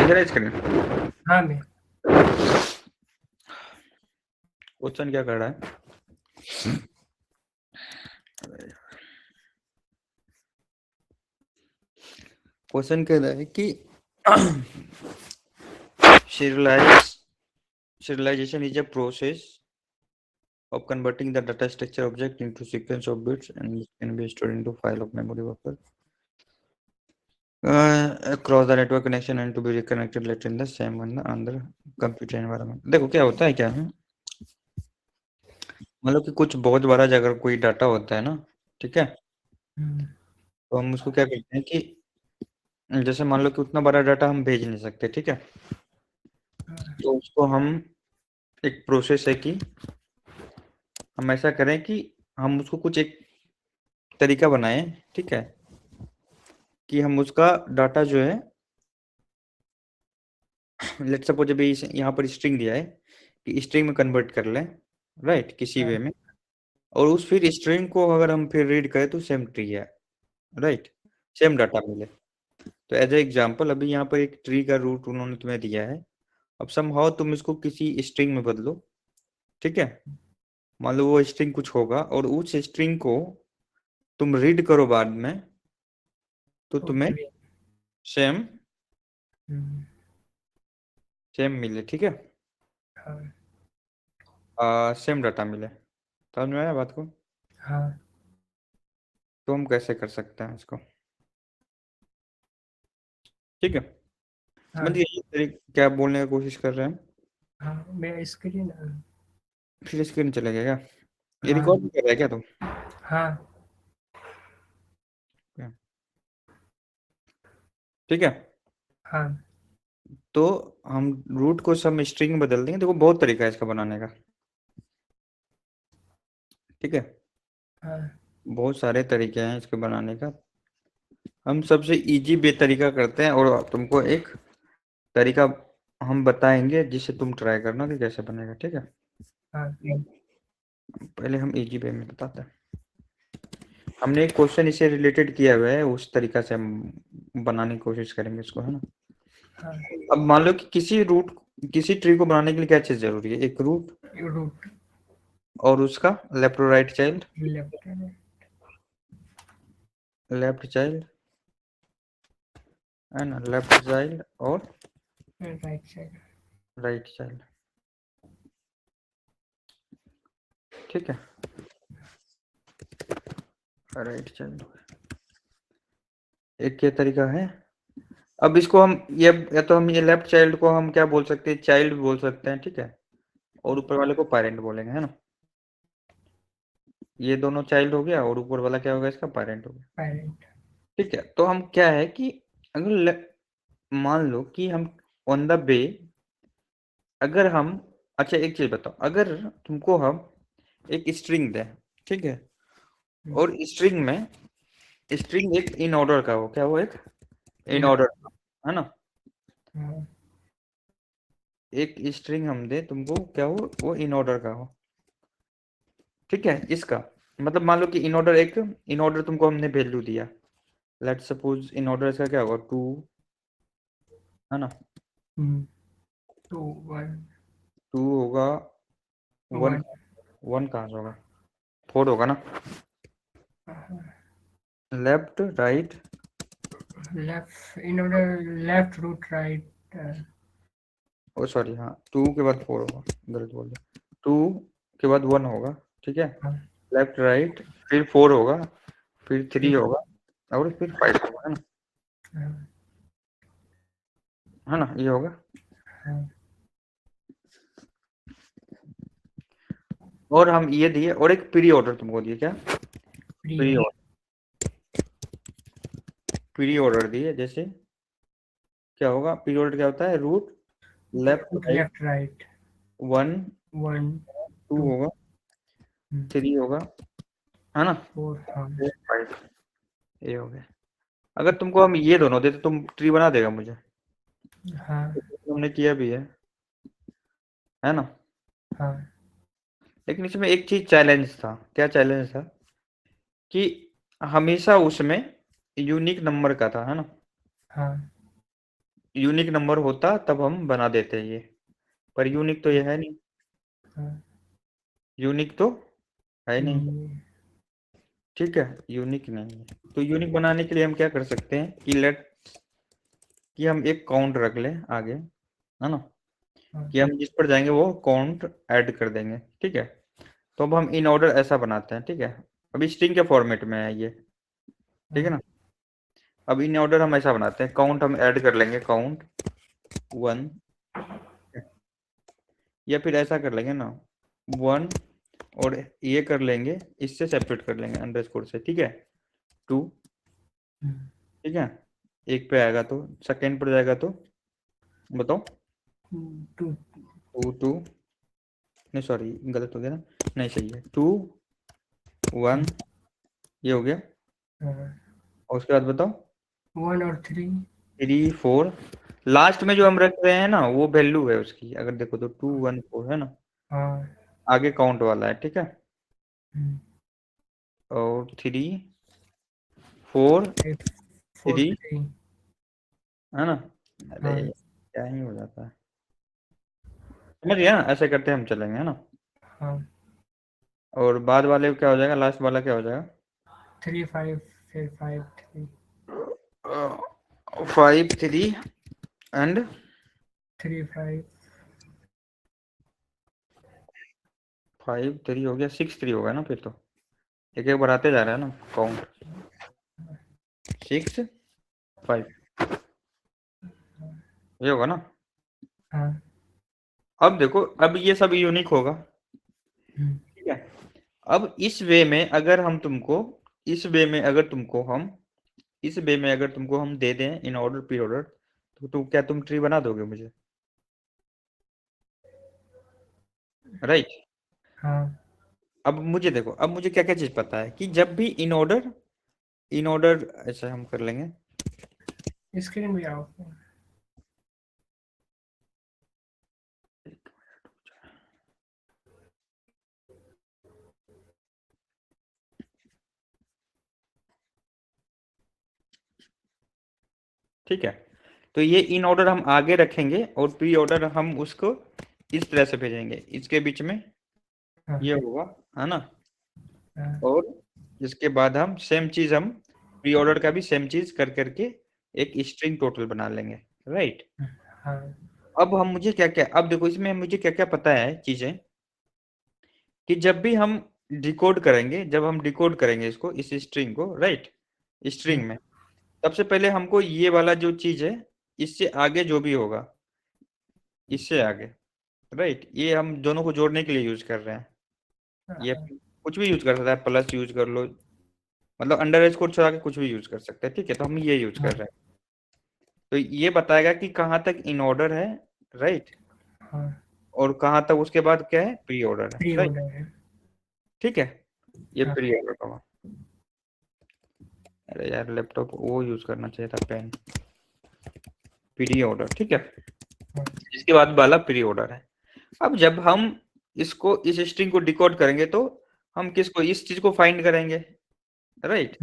दिख रहा है स्क्रीन? हाँ मैं क्वेश्चन क्या कर रहा है? क्वेश्चन कह रहा है कि serialization is a process of converting the data structure object into sequence of bits and it can be stored into file of memory buffer across the network connection and to be reconnected later in the same one under computer environment. देखो क्या होता है, क्या है, मतलब कि कुछ बहुत बड़ा अगर कोई डाटा होता है ना, ठीक है, तो हम उसको क्या करते हैं कि जैसे मान लो कि उतना बड़ा डाटा हम भेज नहीं सकते, ठीक है, तो उसको हम एक प्रोसेस है कि हम ऐसा करें कि हम उसको कुछ एक तरीका बनाएं, ठीक है, कि हम उसका डाटा जो है, लेट्स सपोज अभी यहाँ पर स्ट्रिंग दिया है कि स्ट्रिंग में कन्वर्ट कर लें, राइट, किसी वे में, और उस फिर स्ट्रिंग को अगर हम फिर रीड करें तो सेम ट्री है, राइट, सेम डाटा मिले। तो एज ए एग्जांपल अभी यहाँ पर एक ट्री का रूट उन्होंने तुम्हें दिया है, अब समहाउ तुम इसको किसी स्ट्रिंग में बदलो, ठीक है, मान लो वो स्ट्रिंग कुछ होगा और उस स्ट्रिंग को तुम रीड करो बाद में, तो तुम्हें सेम मिले, ठीक है, सेम डाटा मिले। समझ में आया बात को? हाँ तो हम कैसे कर सकते हैं इसको, ठीक है, समझिए ये क्या बोलने की कोशिश कर रहे हैं। हाँ मैं स्क्रीन फिर स्क्रीन चलेगा क्या? ये हाँ रिकॉर्ड कर रहा है क्या तुम? हाँ ठीक है, हाँ तो हम रूट को सब स्ट्रिंग में बदल देंगे। देखो बहुत तरीका है इसका बनाने का, ठीक है, हाँ बहुत सारे तरीके हैं इसके बनाने का। हम सबसे इजी बे तरीका करते हैं और तुमको एक तरीका हम बताएंगे जिसे तुम ट्राई करना कि कैसे बनेगा, ठीक है। हाँ पहले हम इजी वे में बताते हैं। हमने एक क्वेश्चन इसे रिलेटेड किया हुआ है, उस तरीका से हम बनाने की कोशिश करेंगे इसको, है ना। हाँ अब मान लो कि किसी ट्री को बनाने के लिए क्या चीज जरूरी है? एक रूट रूट और उसका लेफ्ट और राइट चाइल्ड, लेफ्ट है ना, लेफ्ट चाइल्ड और राइट साइड राइट चाइल्ड, ठीक है, राइट चाइल्ड एक ये तरीका है। अब इसको हम ये, या तो हम ये लेफ्ट चाइल्ड को हम क्या बोल सकते हैं, चाइल्ड बोल सकते हैं, ठीक है, और ऊपर वाले को पेरेंट बोलेंगे, है ना। ये दोनों चाइल्ड हो गया और ऊपर वाला क्या होगा, इसका पेरेंट हो गया, पेरेंट ठीक है। तो हम क्या है कि अगर मान लो कि हम ऑन द वे, अगर हम, अच्छा एक चीज बताओ, अगर तुमको हम एक स्ट्रिंग दें, ठीक है, और स्ट्रिंग एक इन ऑर्डर का हो, क्या हो, एक इन ऑर्डर, है ना, एक स्ट्रिंग हम दे तुमको, क्या हो, वो इन ऑर्डर का हो, ठीक है। इसका मतलब मान लो कि इन ऑर्डर तुमको हमने वैल्यू दिया, लेट सपोज इन ऑर्डर इसका क्या होगा, 2, है ना, 2 1 2 होगा, 1 1 कहाँ से होगा, 4 होगा ना, left right, left in order left root right oh sorry, हाँ 2 के बाद 4 होगा, गलत बोल दिया, 2 के बाद 1 होगा, ठीक है, लेफ्ट राइट, फिर 4 होगा, फिर 3 होगा और फिर 5 होगा, है ना, है ना, ये होगा। और हम ये दिए और एक प्री ऑर्डर तुमको दिए, क्या प्री ऑर्डर दिए, जैसे क्या होगा, प्री ऑर्डर क्या होता है, रूट लेफ्ट राइट 1 1 2 होगा, 3 होगा, है ना, 4 हाँ 5, ये हो गया। अगर तुमको हम ये दोनों दे तो तुम ट्री बना देगा मुझे? हाँ हमने किया भी है ना। हाँ लेकिन इसमें एक चीज चैलेंज था, क्या चैलेंज था, कि हमेशा उसमें यूनिक नंबर का था, है ना। हाँ यूनिक नंबर होता तब हम बना देते ये, पर यूनिक तो ये है नहीं, हाँ, यूनिक तो है नहीं। नहीं, ठीक है, यूनिक नहीं है। तो यूनिक बनाने के लिए हम क्या कर सकते हैं कि लेट कि हम एक काउंट रख लें आगे, है ना, हाँ, कि हम जिस पर जाएंगे वो काउंट ऐड कर देंगे। ठीक है, तो अब हम इन ऑर्डर ऐसा बनाते हैं। ठीक है, अभी स्ट्रिंग के फॉर्मेट में है ये। ठीक है हाँ, ना, अब इन ऑर्डर हम ऐसा बनाते हैं, काउंट हम ऐड कर लेंगे, काउंट 1, या फिर ऐसा कर लेंगे ना 1, और ये कर लेंगे, इससे सेपरेट कर लेंगे अंडरस्कोर से। ठीक है, 2। हम्म, ठीक है, एक पे आएगा तो सेकेंड पर जाएगा तो बताओ, 2, 2 2, नहीं सॉरी गलत हो गया ना, नहीं सही है, 2 1, ये हो गया। हाँ, और उसके बाद बताओ 1 और 3, 3 4, लास्ट में जो हम रख रहे हैं ना वो वैल्यू है उसकी, अगर देखो तो 2 1 4 है ना, हाँ, आगे काउंट वाला है। ठीक है, हम्म, और 3 4 5, 4, 3, 3, है ना। अरे हाँ, क्या ही हो जाता है, समझ गया ना, ऐसे करते हम चलेंगे, है ना। हाँ, और बाद वाले क्या हो जाएगा, लास्ट वाला क्या हो जाएगा, 3, 5, फिर 5, 3, 5 3 एंड 3, 5, 5 3 हो गया, 6 3 होगा ना फिर तो, एक एक बढ़ाते जा रहा है ना काउंट, 6 5, ये होगा ना। हाँ, अब देखो, अब ये सब यूनिक होगा। हम्म, ठीक है, अब इस वे में अगर हम तुमको, इस वे में अगर तुमको हम, इस वे में अगर तुमको हम दे दें इन ऑर्डर प्री ऑर्डर, तो क्या तुम ट्री बना दोगे मुझे, राइट। हाँ, अब मुझे देखो, अब मुझे क्या क्या चीज पता है कि जब भी इन ऑर्डर ऐसा हम कर लेंगे। स्क्रीन भी आओ। ठीक है, तो ये इन ऑर्डर हम आगे रखेंगे और प्री ऑर्डर हम उसको इस तरह से भेजेंगे, इसके बीच में हाँ, ये होगा, है ना। हाँ, और इसके बाद हम सेम चीज, हम प्री ऑर्डर का भी सेम चीज कर करके एक स्ट्रिंग टोटल बना लेंगे, राइट। हाँ, अब हम मुझे क्या क्या, अब देखो इसमें मुझे क्या क्या पता है चीजें, कि जब भी हम डिकोड करेंगे, जब हम डिकोड करेंगे इसको, इस स्ट्रिंग को, राइट, स्ट्रिंग में, सबसे पहले हमको ये वाला जो चीज है, इससे आगे जो भी होगा, इससे आगे, राइट, ये हम दोनों को जोड़ने के लिए यूज कर रहे हैं। ये हाँ, कुछ भी यूज कर सकता है, प्लस यूज कर लो, मतलब अंडर स्कोर छोड़ा के कुछ भी यूज कर सकते हैं। ठीक है, तो हम ये यूज कर हाँ, रहे हैं, तो ये बताएगा कि कहाँ तक इन ऑर्डर है, राइट, हाँ, और कहाँ तक उसके बाद क्या है, प्री ऑर्डर है, प्री राइट। ऑर्डर है। ठीक है, ये हाँ, प्री ऑर्डर का हुआ। अरे यार लैपटॉप वो यूज करना चाहिए था, पेन, प्री ऑर्डर। ठीक है, हाँ, इसके बाद वाला प्री ऑर्डर है। अब जब हम इसको, इस स्ट्रिंग को डिकोड करेंगे तो हम किसको, इस चीज को फाइंड करेंगे, राइट।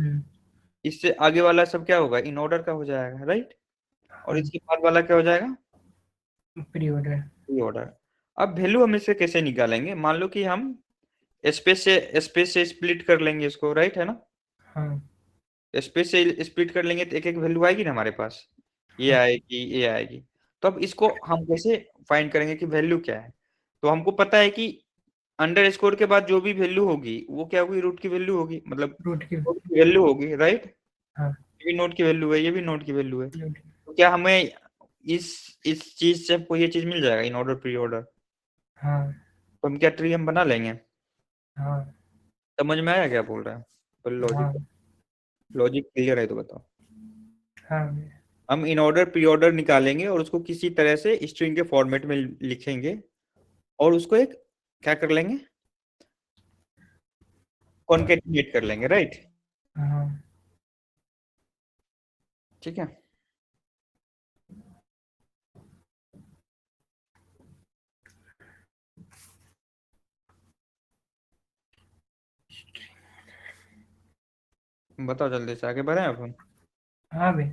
इससे आगे वाला सब क्या होगा, इन ऑर्डर का हो जाएगा, राइट। और हाँ, इसके बाद वाला क्या हो जाएगा, प्री ऑर्डर। Pre order. अब वैल्यू हम इसे कैसे निकालेंगे, मान लो कि हम स्पेस से स्प्लिट कर लेंगे इसको, राइट, है ना। हाँ, स्पेस से स्प्लिट कर लेंगे तो एक एक वैल्यू आएगी ना हमारे पास, ये हाँ, आएगी, ये आएगी। तो अब इसको हम कैसे फाइंड करेंगे कि वैल्यू क्या है, तो हमको पता है कि अंडर स्कोर के बाद जो भी वैल्यू होगी वो क्या होगी, रूट की वैल्यू होगी, मतलब रूट की। नोड की वैल्यू होगी, राइट। हाँ, ये भी नोड की वैल्यू है, ये भी नोड की वैल्यू है। रूट। तो क्या हमें इस चीज से हमको ये चीज मिल जाएगा, इन ऑर्डर प्री ऑर्डर, हाँ, तो हम क्या ट्री हम बना लेंगे। हाँ, समझ में आया क्या बोल रहा है, तो हाँ, लॉजिक, लॉजिक क्लियर है तो बताओ। हाँ, हम इन ऑर्डर प्री ऑर्डर निकालेंगे और उसको किसी तरह से स्ट्रिंग के फॉर्मेट में लिखेंगे, और उसको एक क्या कर लेंगे, कॉन्केटिनेट कर लेंगे, राइट। हाँ, ठीक है, बताओ जल्दी से आगे बढ़े अपन। हाँ भाई।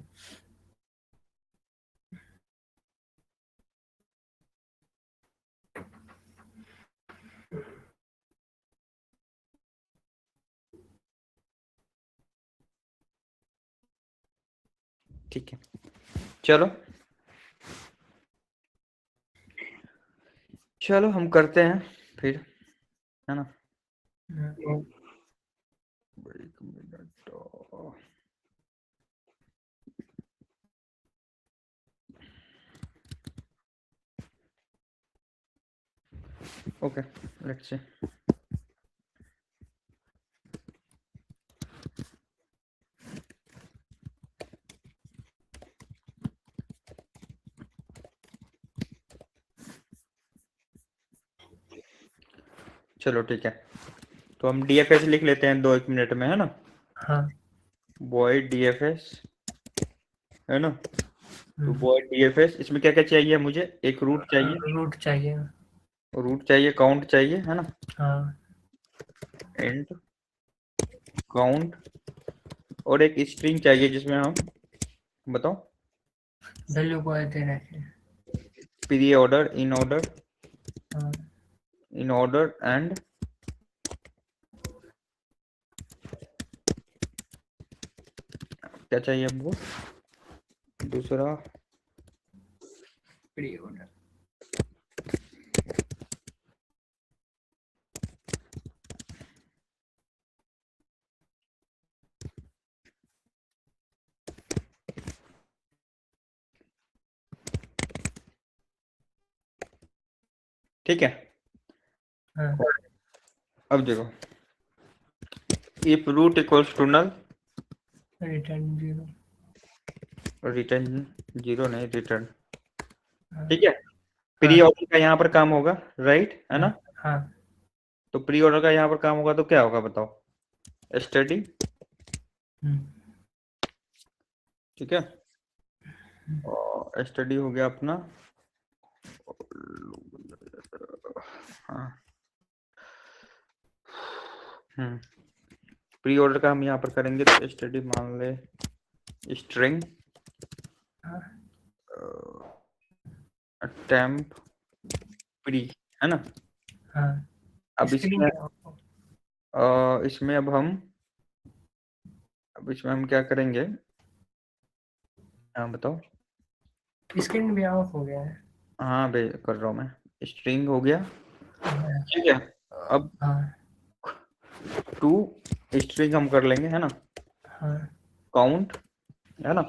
ठीक है, चलो चलो हम करते हैं फिर, है ना। हम्म, एक मिनट। Okay, let's see. चलो ठीक है, तो हम DFS लिख लेते हैं 2-1 मिनट में, है ना। हाँ void DFS, है ना। तो हम्म, void DFS, इसमें क्या क्या चाहिए मुझे, एक रूट चाहिए, रूट चाहिए। रूट चाहिए, काउंट चाहिए, है ना। हाँ एंड काउंट, और एक स्ट्रिंग चाहिए जिसमें हम, बताओ, वैल्यू को ऐसे रखें। प्री ऑर्डर, इन ऑर्डर, हाँ इन ऑर्डर एंड क्या चाहिए हमको, दूसरा प्री ऑर्डर। ठीक है। हाँ अब देखो, if root equals to null, return 0। Return 0 नहीं, रिटर्न, हाँ ठीक है। प्री हाँ ऑर्डर का यहाँ पर काम होगा, राइट, है ना। हाँ तो प्री ऑर्डर का यहाँ पर काम होगा तो क्या होगा बताओ, स्टडी, हम्म, ठीक है। और स्टडी हो गया अपना, हाँ, प्री ऑर्डर का हम यहाँ पर करेंगे तो स्टडी मान ले स्ट्रिंग हाँ टेम्प प्री, है ना। हाँ अब स्क्रीन इसमें पे आओ। इसमें अब इसमें हम क्या करेंगे, हाँ बताओ। स्क्रीन भी ऑफ हो गया है। हाँ बे कर रहा हूँ मैं, स्ट्रिंग हो गया, हाँ ठीक है। अब हाँ टू स्ट्रिंग हम कर लेंगे, है ना, हाँ काउंट, है ना,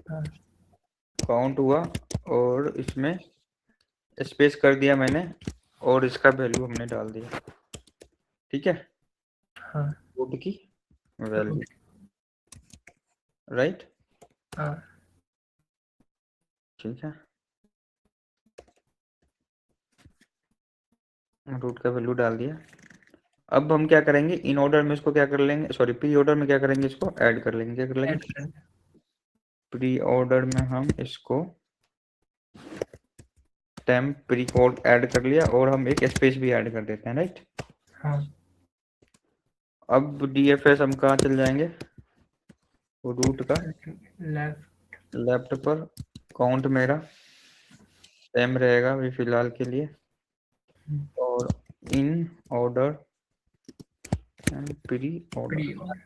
हाँ काउंट हुआ, और इसमें स्पेस कर दिया मैंने, और इसका वैल्यू हमने डाल दिया, ठीक है, हाँ कोड की वैल्यू, राइट, हाँ ठीक है। रूट का वैल्यू डाल दिया। अब हम क्या करेंगे, इन ऑर्डर में इसको क्या कर लेंगे, सॉरी प्री ऑर्डर में क्या करेंगे, इसको ऐड कर लेंगे, क्या कर लेंगे, ऐड कर। प्री ऑर्डर में हम इसको टेम्प प्री कोड ऐड कर लिया, और हम एक स्पेस भी ऐड कर देते हैं, राइट। हाँ अब DFS हम कहाँ चल जाएंगे, रूट का लेफ्ट। लेफ्ट पर, काउंट मेरा सेम रहेगा अभी फिलहाल के लिए, और in order and pre order, pre order.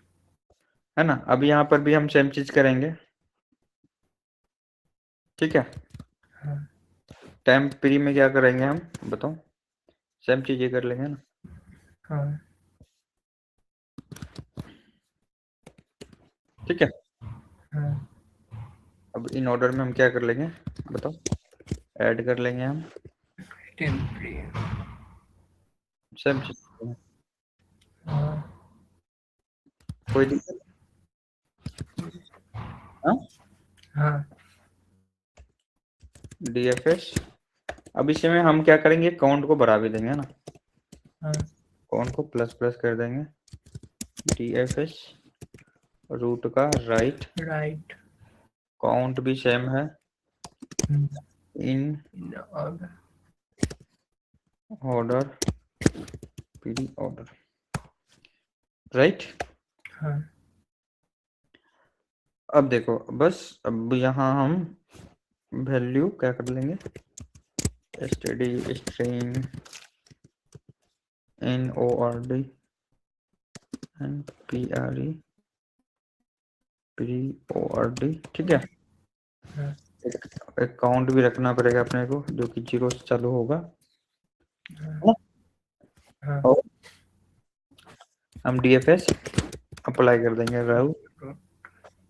है ना। अब यहाँ पर भी हम सेम चीज करेंगे, ठीक है। हाँ टेम्प प्री में क्या करेंगे हम, बताओ, सेम चीज ये कर लेंगे ना, हाँ ठीक है। हाँ अब इन ऑर्डर में हम क्या कर लेंगे, बताओ, ऐड कर लेंगे हम टेम्परी। सेम चीज, हाँ कोई दिक्कत, हाँ। हाँ DFS, अब इसमें हम क्या करेंगे, काउंट को बढ़ा भी देंगे, है ना, हाँ काउंट को प्लस प्लस कर देंगे, DFS रूट का राइट, राइट। काउंट भी सेम है, in order. Order pre order, right. हाँ अब देखो बस, अब यहाँ हम वैल्यू क्या कर लेंगे, std string nord and pre PORD, ठीक है। हाँ एक काउंट भी रखना पड़ेगा अपने को, जो कि 0 से चालू होगा। हाँ और हम DFS अप्लाई कर देंगे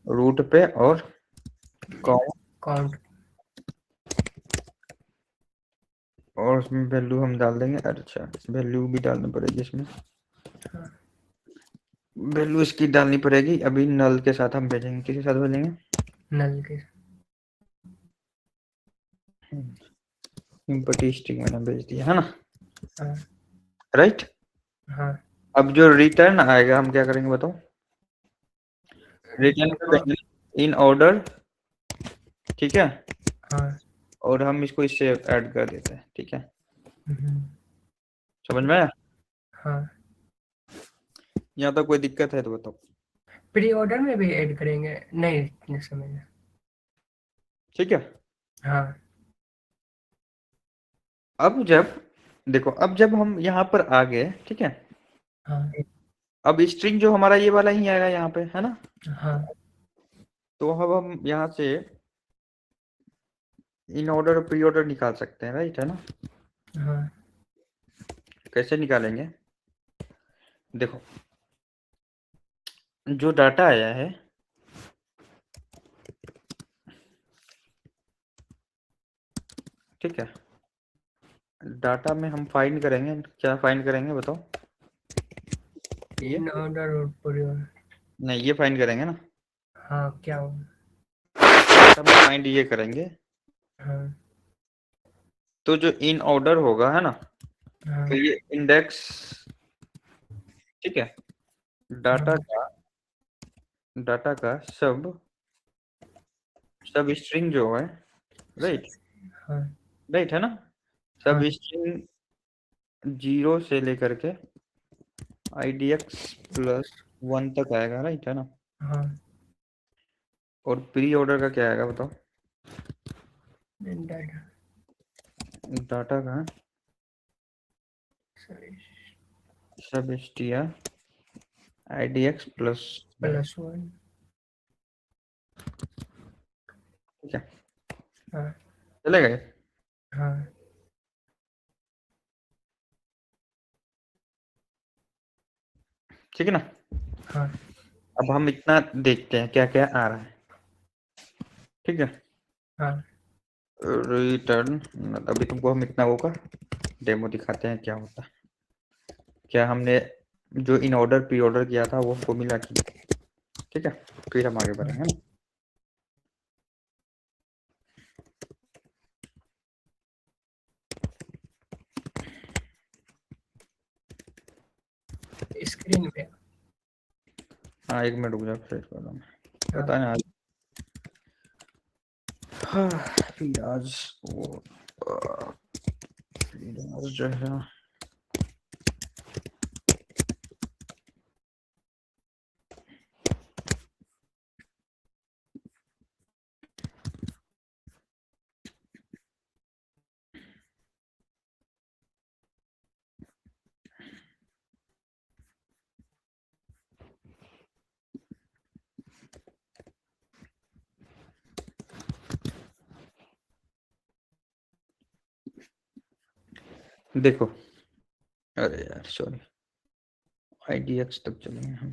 रूट पे और काउंट और उसमें वैल्यू हम डाल देंगे। अच्छा, वैल्यू भी डालनी पड़ेगी इसमें। हाँ वैल्यू इसकी डालनी पड़ेगी। अभी नल के साथ हम भेजेंगे। किसके साथ भेजेंगे? नल के सिंपटी स्ट्रिंग मैंने भेज दिया है ना, हाँ राइट। हाँ अब जो रिटर्न आएगा हम क्या करेंगे बताओ? रिटर्न करेंगे इन ऑर्डर, ठीक है। हाँ और हम इसको इससे ऐड कर देते हैं, ठीक है। हम्म, समझ में आया? हाँ यहाँ तक कोई दिक्कत है तो बताओ। प्री ऑर्डर में भी ऐड करेंगे? नहीं समझ में। ठीक है। हाँ अब जब देखो, अब जब हम यहाँ पर आ गए, ठीक है। हाँ अब स्ट्रिंग जो हमारा ये वाला ही आएगा यहाँ पे, है ना। हाँ तो अब हम यहाँ से इन ऑर्डर और प्री ऑर्डर निकाल सकते हैं, राइट, है ना। हाँ कैसे निकालेंगे? देखो, जो डाटा आया है, ठीक है, डाटा में हम फाइंड करेंगे। क्या फाइंड करेंगे बताओ? ये इन ऑर्डर और प्री ऑर्डर। नहीं, ये फाइंड करेंगे ना। हाँ क्या हो? हम फाइंड ये करेंगे। हाँ तो जो इन ऑर्डर होगा, है ना, हाँ तो ये इंडेक्स, ठीक है, डाटा का सब स्ट्रिंग जो है, राइट, हाँ राइट, है ना। सब स्ट्रिंग 0 से लेकर के IDX + 1 तक आएगा, राइट, है ना। हाँ और प्री ऑर्डर का क्या आएगा बताओ? डाटा डाटा का सब str IDX +1। ठीक है, हाँ चलेगा ये? हाँ ठीक है ना। हाँ अब हम इतना देखते हैं क्या क्या आ रहा है, ठीक है। हाँ रिटर्न, अभी तुमको हम इतना वो का डेमो दिखाते हैं क्या होता है। क्या हमने जो इन ऑर्डर प्री ऑर्डर किया था वो हमको मिला कि, ठीक है। फिर हम आगे बढ़ेंगे ना। स्क्रीन पे। हाँ, 1 मिनट रुक जाओ, फ्रेश कर रहा हूँ। हाँ पता नहीं आज फिर आज वो जो है देखो, अरे यार सॉरी, IDX तक चलेंगे हम।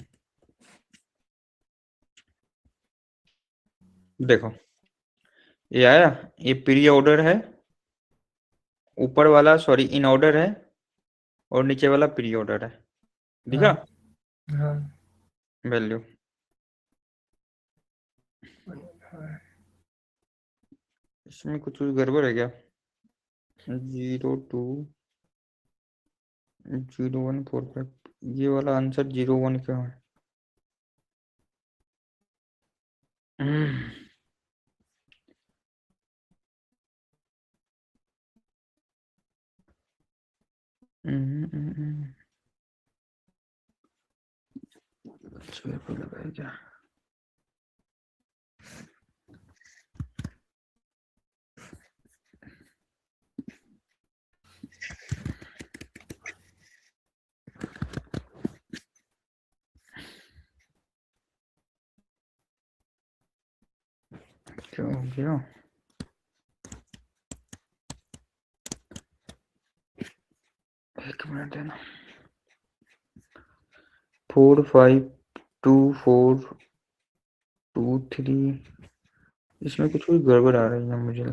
देखो, ये आया, ये प्री ऑर्डर है, ऊपर वाला सॉरी इन ऑर्डर है, और नीचे वाला प्री ऑर्डर है, दिखा हाँ वैल्यू। हाँ इसमें कुछ गड़बड़ है क्या? 020145, ये वाला आंसर 01 क्यों है? लगाया क्या? क्या हो गया? एक मिनट देना। 452423 इसमें कुछ गड़बड़ आ रही है मुझे।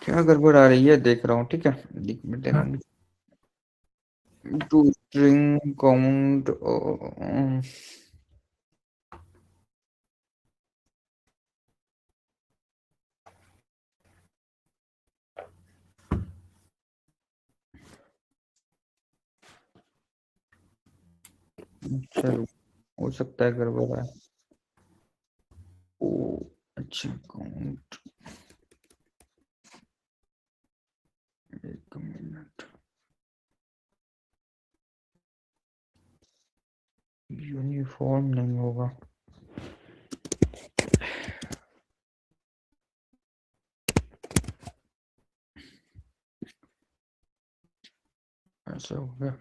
क्या गड़बड़ आ रही है देख रहा हूँ, ठीक है। एक मिनट देना हाँ। मुझे। टू स्ट्रिंग काउंट चलो, हो सकता है गड़बड़ है। ओ अच्छा, काउंट, एक मिनट। यूनिफॉर्म नहीं होगा। ऐसा हो गया।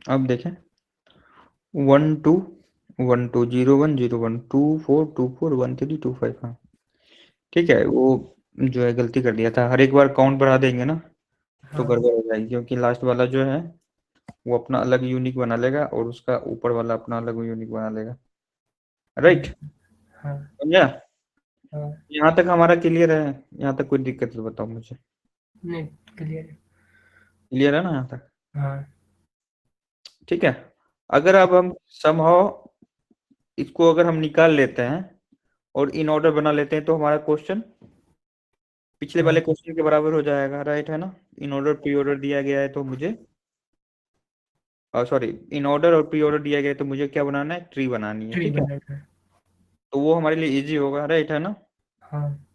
अब देखें 1212010124241325। हाँ ठीक है, वो जो है गलती कर दिया था। हर एक बार काउंट बढ़ा देंगे ना तो हाँ। गड़बड़ हो जाएगी, क्योंकि लास्ट वाला जो है वो अपना अलग यूनिक बना लेगा और उसका ऊपर वाला अपना अलग यूनिक बना लेगा। राइट, हाँ। समझा? हाँ। यहाँ तक हमारा क्लियर है? यहाँ तक कोई दिक्कत है बताओ मुझे। नहीं, क्लियर है। क्लियर है ना यहाँ तक? हाँ। ठीक है। अगर अब हम समहाउ इसको अगर हम निकाल लेते हैं और इन ऑर्डर बना लेते हैं तो हमारा क्वेश्चन पिछले हाँ। वाले क्वेश्चन के बराबर हो जाएगा। राइट है ना? इन ऑर्डर प्री ऑर्डर दिया गया है तो मुझे सॉरी, इन ऑर्डर और प्री ऑर्डर दिया गया है तो मुझे क्या बनाना है? ट्री बनानी है। ट्री ठीक है, बनाना है। तो वो हमारे लिए इजी होगा। राइट है ना? हाँ।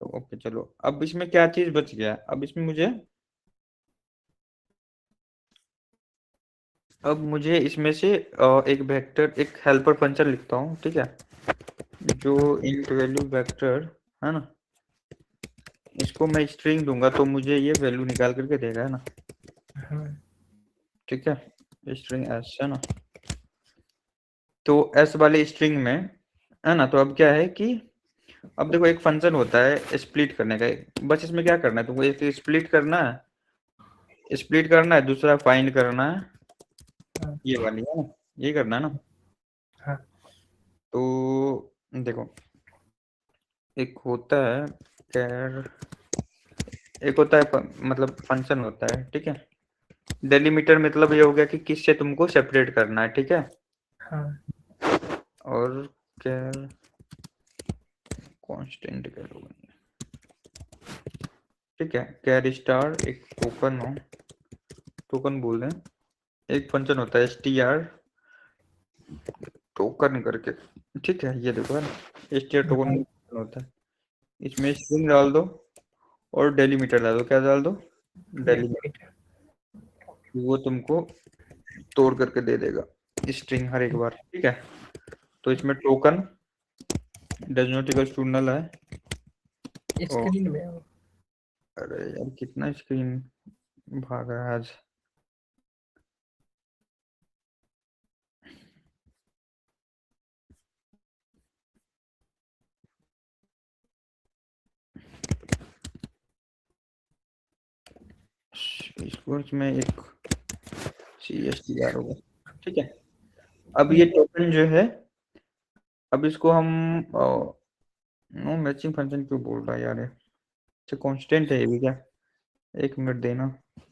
तो ओके चलो, अब इसमें क्या चीज बच गया? अब इसमें मुझे इसमें से एक वेक्टर, एक हेल्पर फंक्शन लिखता हूँ। ठीक है, जो इंट वैल्यू वेक्टर है ना, इसको मैं स्ट्रिंग दूंगा तो मुझे ये वैल्यू निकाल करके देगा, है ना? हाँ। ठीक है, स्ट्रिंग एस है ना। तो एस वाले स्ट्रिंग में है ना, तो अब क्या है कि अब देखो एक फंक्शन होता है स्प्लिट करने का। बस इसमें क्या करना है तुमको? एक स्प्लिट करना है, दूसरा फाइंड करना है, हाँ। ये वाली है ना, ये करना है ना। हाँ। तो देखो, एक होता है कैर, एक होता है मतलब फंक्शन होता है। ठीक है, डेलीमीटर मतलब ये हो गया कि किससे तुमको सेपरेट करना है। ठीक है, हाँ। और कैर कांस्टेंट कैर होगा। ठीक है, कैर स्टार एक टोकन हो, टोकन बोल रहे हैं, एक फंक्शन होता है str टोकन करके। ठीक है, ये देखो है ना, str टोकन होता है। इसमें स्ट्रिंग डाल दो और डेलीमीटर डाल दो। क्या डाल दो? डेलीमीटर। डेलीमीटर। वो तुमको तोड़ करके दे देगा स्ट्रिंग हर एक बार। ठीक है, तो इसमें token does not equal to null है। और स्क्रीन में हो। अरे यार कितना स्क्रीन भागा है आज। इसको में एक CSTR होगा। ठीक है, अब ये टोकन जो है, अब इसको हम नो मैचिंग फंक्शन क्यों बोल रहा है यार ये? अच्छा, कांस्टेंट है ये भी क्या? एक मिनट देना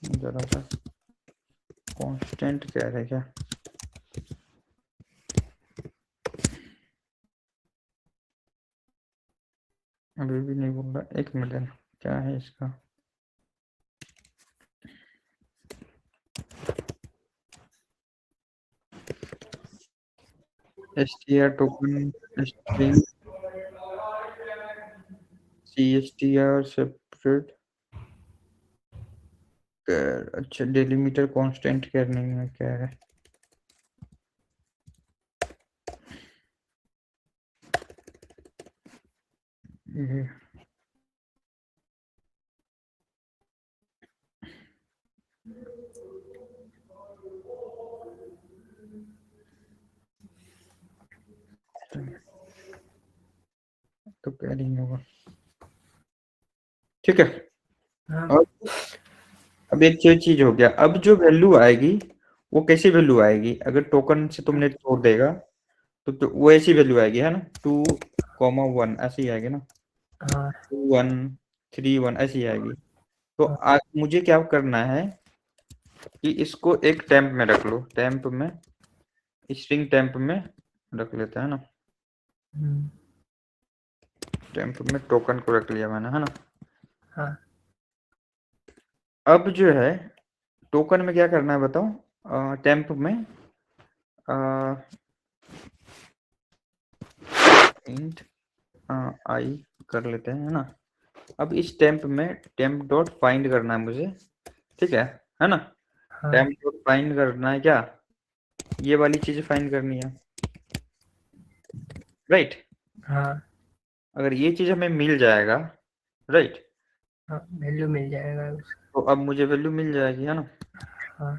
जरा सा। कांस्टेंट कह रहे क्या? अभी भी नहीं बोल रहा, एक मिनट देना। क्या है इसका? str token string CSTR separate. अच्छा, डेलीमीटर कांस्टेंट करने में क्या है? ये तो कैरी होगा, ठीक है। हाँ अब एक चीज हो गया, अब जो वैल्यू आएगी वो कैसी वैल्यू आएगी, अगर टोकन से तुमने तोड़ देगा तो वो ऐसी वैल्यू आएगी, है ना, 2,1 ऐसी आएगी ना, हाँ 2,1,3,1 ऐसी आएगी। तो हाँ। आज मुझे क्या करना है कि इसको एक टेम्प में रख लो, टेम्प में, स्ट्रिंग टेम्प में रख लेते हैं ना, टेम्प में टोकन को रख लिया मैंने, है ना। हाँ अब जो है टोकन में क्या करना है बताओ, टेम्प में इंट आई कर लेते हैं, है ना। अब इस टेम्प में टेम्प डॉट फाइंड करना है मुझे, ठीक है ना। हाँ टेम्प डॉट फाइंड करना है क्या, ये वाली चीज फाइंड करनी है, राइट। हाँ अगर ये चीज हमें मिल जाएगा, राइट, हाँ वैल्यू मिल जाएगा उसका। तो अब मुझे वैल्यू मिल जाएगी, है ना। हाँ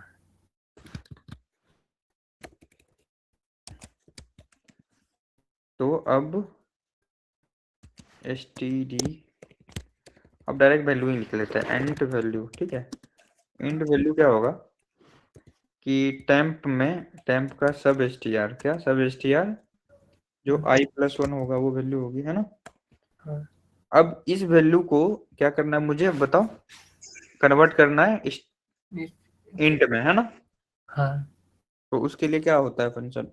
तो अब std, अब डायरेक्ट वैल्यू ही लिख लेते हैं, इंट वैल्यू, ठीक है। इंट वैल्यू क्या होगा कि टेम्प में, टेम्प का सब str, क्या सब str जो i+1 होगा वो वैल्यू होगी, है ना। हाँ अब इस वैल्यू को क्या करना है मुझे बताओ, कन्वर्ट करना है इंट में, है ना। हाँ तो उसके लिए क्या होता है function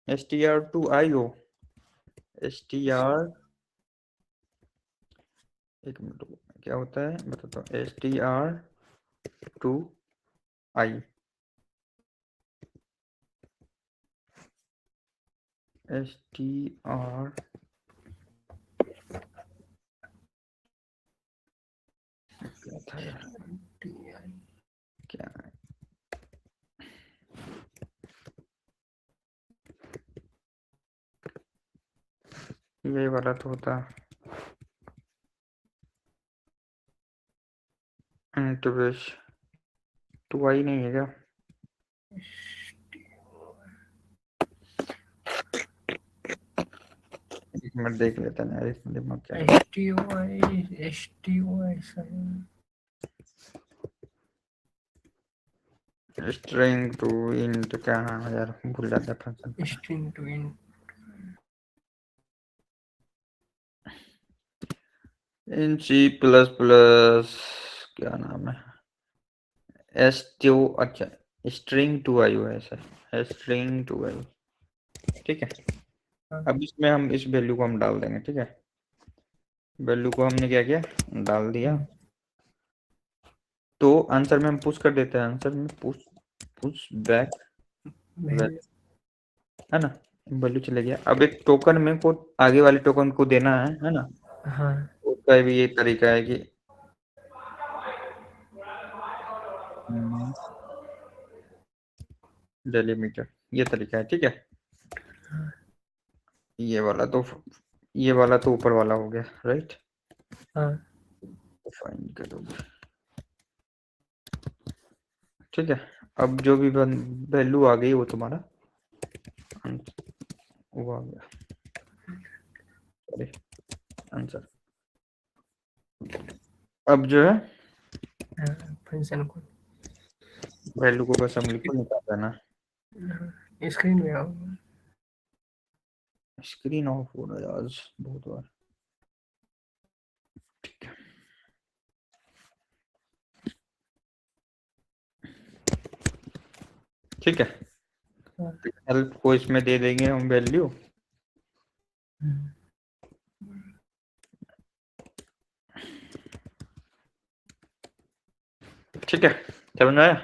str to io, str, एक मिनट रुको, क्या होता है बताता हूँ, str to i, str, क्या था यार, क्या है? ये वाला तो होता है इंटरेस्ट, टू आई नहीं है क्या, एक मिनट देख लेते हैं यार, इसमें दिमाग क्या है। STY स्ट्रिंग टू इंट, क्या नाम है यार, भूल जाता है function. String to int in C++, क्या नाम है, S2, अच्छा स्ट्रिंग टू आई है ऐसा, स्ट्रिंग टू आई, ठीक है। अब इसमें हम इस वैल्यू को हम डाल देंगे, ठीक है। वैल्यू को हमने क्या किया, डाल दिया। तो आंसर में हम पुश कर देते हैं, आंसर में पुश बैक, है ना, वैल्यू चले गया। अब एक टोकन में को आगे वाले टोकन को देना है ना। हाँ उसका भी ये तरीका है कि डेलीमीटर, ये तरीका है, ठीक है। ये वाला तो ऊपर वाला हो गया, राइट। हाँ फाइंड करोगे, ठीक है। अब जो भी वैल्यू आ गई वो तुम्हारा वो आ गया, सॉरी, आंसर। अब जो है फंक्शन को वैल्यू को बस हम लिखो, निकाल देना। स्क्रीन में आओ। स्क्रीन ऑफ हो रहा है आज बहुत बार, ठीक है। ठीक है, हेल्प को इसमें दे देंगे हम वैल्यू, ठीक है, समझ में आया।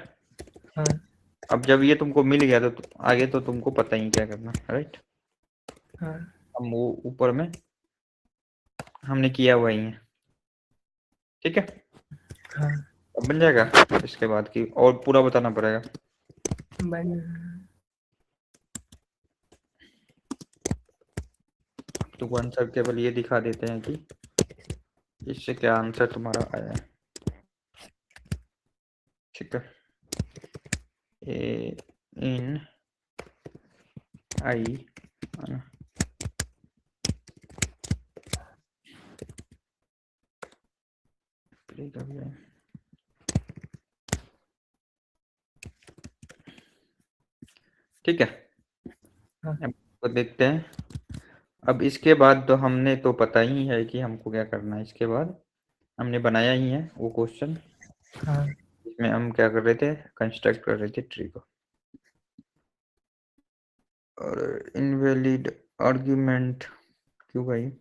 हाँ अब जब ये तुमको मिल गया तो आगे तो तुमको पता ही क्या करना, राइट। हाँ हम वो ऊपर में हमने किया हुआ ही है, ठीक है। हाँ अब बन जाएगा, इसके बाद की और पूरा बताना पड़ेगा। बन तो आंसर केवल ये दिखा देते हैं कि इससे क्या आंसर तुम्हारा आया है, ठीक है। ए इन आई ठीक है। हाँ। अब तो देखते हैं। अब इसके बाद तो हमने तो पता ही है कि हमको क्या करना है। इसके बाद हमने बनाया ही है वो क्वेश्चन, हाँ। इसमें हम क्या कर रहे थे, कंस्ट्रक्ट कर रहे थे ट्री को। और इनवैलिड आर्ग्यूमेंट क्यों भाई?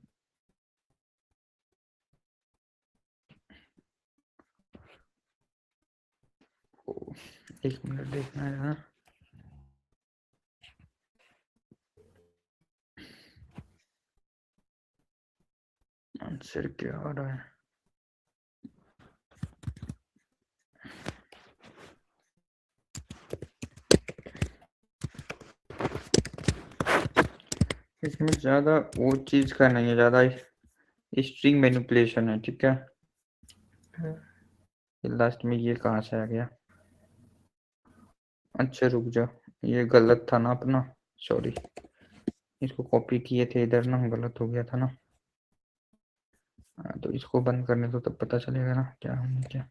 एक मिनट देखना है ना। आंसर क्या आ रहा है? इसमें ज्यादा वो चीज का नहीं है, ज्यादा स्ट्रिंग मैनिपुलेशन है। ठीक है, हाँ। लास्ट में ये कहाँ से आ गया? अच्छा रुक जाओ, ये गलत था ना अपना, सॉरी। इसको कॉपी किए थे इधर ना, गलत हो गया था ना। तो इसको बंद करने दो तब पता चलेगा ना क्या हमने क्या।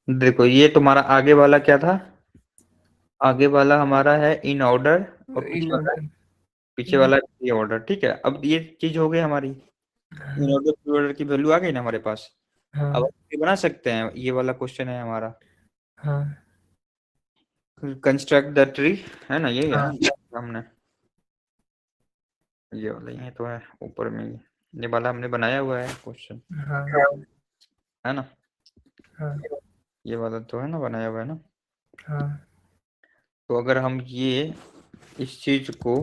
देखो ये तुम्हारा आगे वाला क्या था? आगे वाला हमारा है इन ऑर्डर, और इन ऑर्डर। पीछे वाला ये ऑर्डर। ठीक है, अब ये चीज हो गई हमारी, इन ऑर्डर प्री ऑर्डर की वैल्यू आ गई ना हमारे पास। अब हाँ। हम ये बना सकते हैं, ये वाला क्वेश्चन है हमारा, हाँ। कंस्ट्रक्ट द ट्री, है ना? यही है हाँ। ना हमने, ये वाला ये तो है ऊपर में, ये वाला हमने बनाया हुआ है क्वेश्चन, हाँ। है ना? हाँ। ये वाला तो है ना, बनाया हुआ है ना। हाँ। तो अगर हम ये इस चीज को,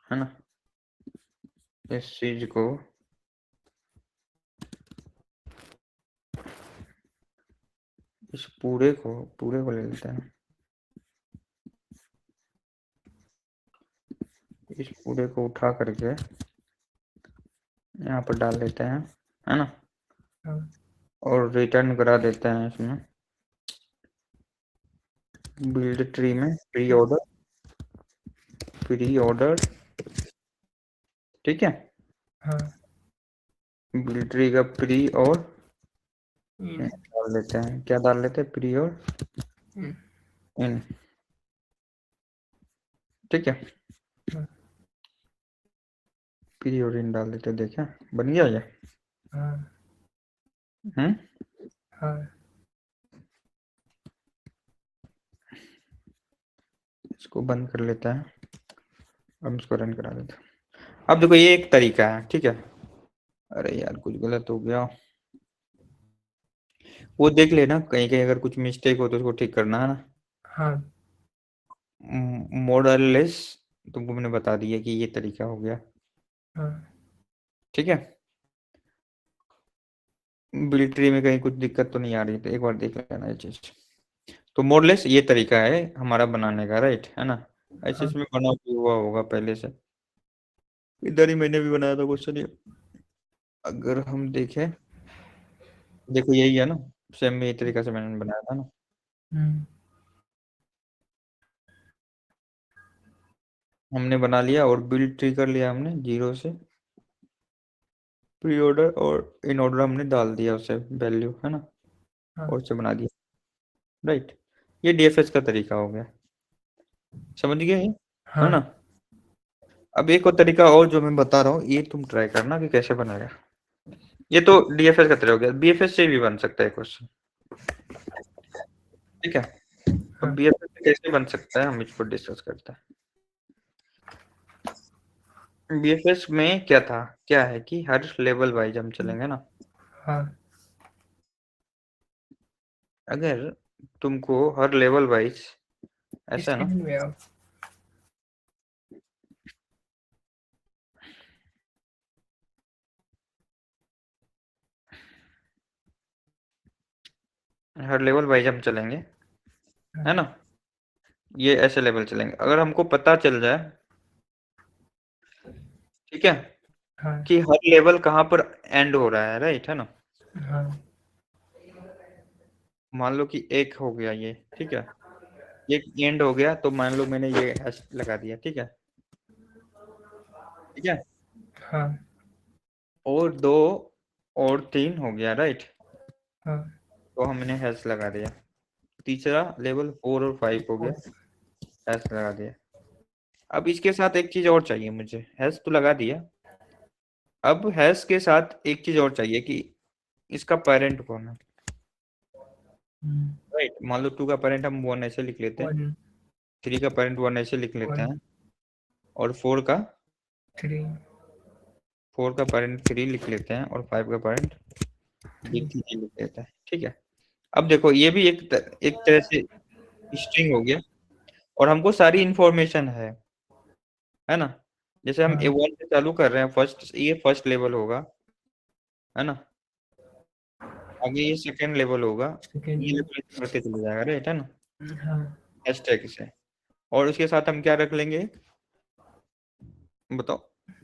है ना, इस चीज को इस पूरे को ले लेते हैं, इस पूरे को उठा करके यहाँ पर डाल देते हैं, है ना? हाँ। और रिटर्न करा देते हैं इसमें बिल्ड ट्री में प्री ऑर्डर। ठीक है, हाँ। बिल्ड ट्री का प्री और इन। डाल लेते हैं, क्या डाल लेते हैं? प्री और इन। ठीक है, हाँ। प्री और इन डाल देते हैं, देखें बन गया ये। हाँ। हाँ। इसको बंद कर लेते हैं, अब इसको रन करा देते हैं। अब देखो ये एक तरीका है, ठीक है। अरे यार कुछ गलत हो गया, वो देख लेना, कहीं कहीं अगर कुछ मिस्टेक हो तो उसको ठीक करना, है ना? हाँ। मॉडललेस तुमको मैंने बता दिया कि ये तरीका हो गया। हाँ। ठीक है, बिल्ड ट्री में कहीं कुछ दिक्कत तो नहीं आ रही, तो एक बार देख लेना ये चीज। तो मॉडलेस ये तरीका है हमारा बनाने का, राइट, है ना? ऐसे हाँ। इसमें बना हुआ होगा पहले से, इधर ही मैंने भी बनाया था क्वेश्चन ये। अगर हम देखें, देखो यही है ना, सेम यही तरीका से मैंने बनाया था ना। हमने बना लिया और बिल्ड ट्री कर लिया हमने जीरो से, प्री ऑर्डर और इन ऑर्डर हमने डाल दिया उसे वैल्यू, है ना? हाँ। और उसे बना दिया, राइट। ये डीएफएस का तरीका हो गया, समझ गए ये, है ना? हाँ। अब एक और तरीका और जो मैं बता रहा हूँ, ये तुम ट्राई करना कि कैसे बनेगा। ये तो डीएफएस का तरीका हो गया, बीएफएस से भी बन सकता है क्वेश्चन। ठीक है, अब हाँ। बीएफएस से कैसे बन सकता है हम इसको डिस्कस करते हैं। बीएफएस में क्या था, क्या है कि हर लेवल वाइज हम चलेंगे ना। हाँ। अगर तुमको हर लेवल वाइज ऐसा है ना, स्क्रीन में आओ। हर लेवल वाइज हम चलेंगे, है ना? ये ऐसे लेवल चलेंगे, अगर हमको पता चल जाए, ठीक है, हाँ। कि हर लेवल कहाँ पर एंड हो रहा है, राइट, है ना? हाँ। मान लो कि एक हो गया ये, ठीक है, एक एंड हो गया, तो मान लो मैंने ये हैश लगा दिया, ठीक है, ठीक है। हाँ। और दो और 3 हो गया, राइट। हाँ तो हमने हैश लगा दिया। तीसरा लेवल 4 और 5 हो गया, हैश लगा दिया। अब इसके साथ एक चीज और चाहिए मुझे, हैश तो लगा दिया, अब हैश के साथ एक चीज और चाहिए कि इसका पेरेंट कौन है, राइट। मान लो 2 का पेरेंट हम 1 ऐसे लिख लेते हैं, 1 3 का पेरेंट 1 ऐसे लिख लेते 1 हैं, और 4 का 3 पेरेंट 3 लिख लेते हैं, और 5 का पेरेंट 3 3 लिख लेते हैं, ठीक है। अब देखो ये भी एक तरह से स्ट्रिंग हो गया, और हमको सारी इंफॉर्मेशन है ना। जैसे हम हाँ A1 से चालू कर रहे हैं, ये फर्स्ट लेवल होगा, है ना। आगे ये सेकंड लेवल होगा, सेकेंड ये लेवल बढ़ते चले जाएगा, राइट, है ना, हाँ हैशटैग से। और उसके साथ हम क्या रख लेंगे, बताओ,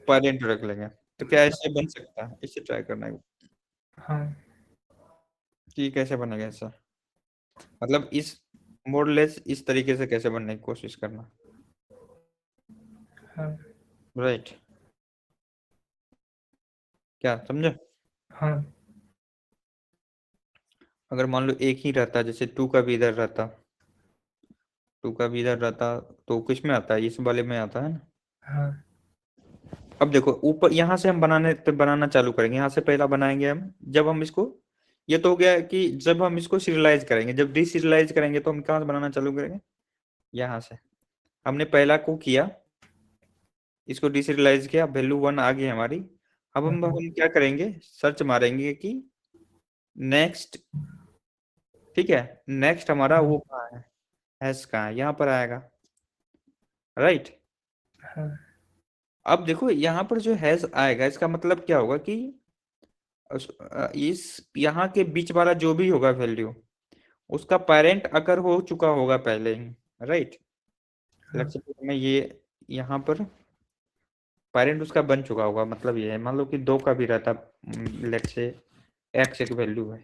पेरेंट रख लेंगे। तो क्या ऐसे बन सकता है, इससे ट्राई करना है हाँ कि कैसे बनेगा ऐसा, मतलब इस मोडलेस इस तरीके से कैसे बनने की कोशिश करना, हाँ राइट। क्या समझे। हाँ अगर मान लो एक ही रहता, जैसे 2 का भी इधर रहता, 2 का भी इधर रहता, तो किस में आता है, इस वाले में आता है ना। हाँ अब देखो ऊपर यहाँ से हम बनाना चालू करेंगे, यहाँ से पहला बनाएंगे हम, जब हम इसको, ये तो हो गया कि जब हम इसको सीरियलाइज करेंगे, जब डीसीरियलाइज करेंगे तो हम कहाँ से बनाना चालू करेंगे, यहाँ से। हमने पहला को किया, इसको डीसीरियलाइज किया, वैल्यू 1 आ गई हमारी। अब हम क्या करेंगे, सर्च मारेंगे कि नेक्स्ट, ठीक है, नेक्स्ट हमारा वो कहाँ है, हैश कहाँ है, यहाँ पर आएगा, राइट। हाँ अब देखो यहाँ पर जो हैश आएगा, इसका मतलब क्या होगा कि इस यहाँ के बीच वाला जो भी होगा वैल्यू, उसका पेरेंट अगर हो चुका होगा पहले ही, राइट। लेट्स सपोज मैं ये यहाँ पर पेरेंट उसका बन चुका होगा, मतलब ये है, मान लो कि 2 का भी रहता, लेट्स से एक्स एक वैल्यू है,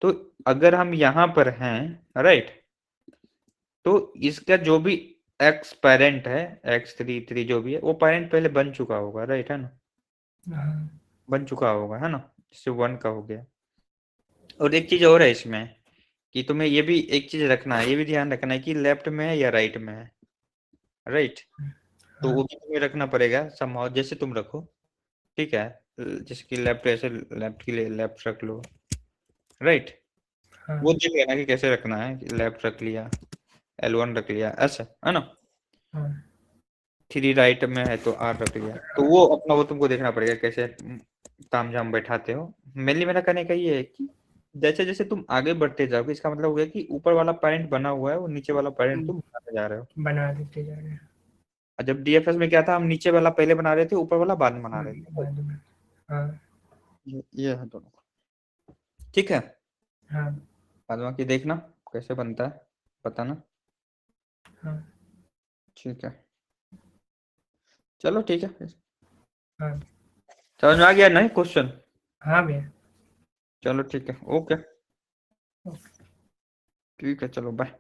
तो अगर हम यहाँ पर हैं, राइट, तो इसका जो भी एक्स पेरेंट है, x3 जो भी है, वो पेरेंट पहले बन चुका होगा, राइट, है ना, हाँ बन चुका होगा, है ना, जैसे 1 का हो गया। और एक चीज और है इसमें कि तुम्हें ये भी एक चीज रखना है, ये भी ध्यान रखना है कि लेफ्ट में है या राइट में है, राइट। तो वो भी तुम्हें रखना पड़ेगा समहाउ, जैसे तुम रखो, ठीक है, जैसे कि लेफ्ट, ऐसे लेफ्ट के लिए लेफ्ट रख लो, राइट। हाँ वो देख लेना कि कैसे रखना है, लेफ्ट रख लिया, L1 रख लिया, ऐसा, है ना। हाँ 3 राइट में है तो R रख लिया, तो वो अपना वो तुमको देखना पड़ेगा कैसे तामझाम बैठाते हो। मेनली मेरा कहने का ये है कि जैसे जैसे तुम आगे बढ़ते जाओगे, इसका मतलब हो गया कि ऊपर वाला पेरेंट बना हुआ है, वो नीचे वाला पेरेंट तुम बनाते जा रहे हो। बना देते जा रहे हैं और जब डीएफएस में क्या था, हम नीचे वाला पहले बना रहे थे, ऊपर वाला बाद में बना रहे थे। बाद में हाँ ये है दोनों, ठीक है। हाँ बाद बाकी देखना कैसे बनता है, बताना, हाँ ठीक है। चलो ठीक है, हाँ समझ में आ गया नहीं क्वेश्चन। हाँ भैया चलो ठीक है, ओके, ठीक है, चलो बाय।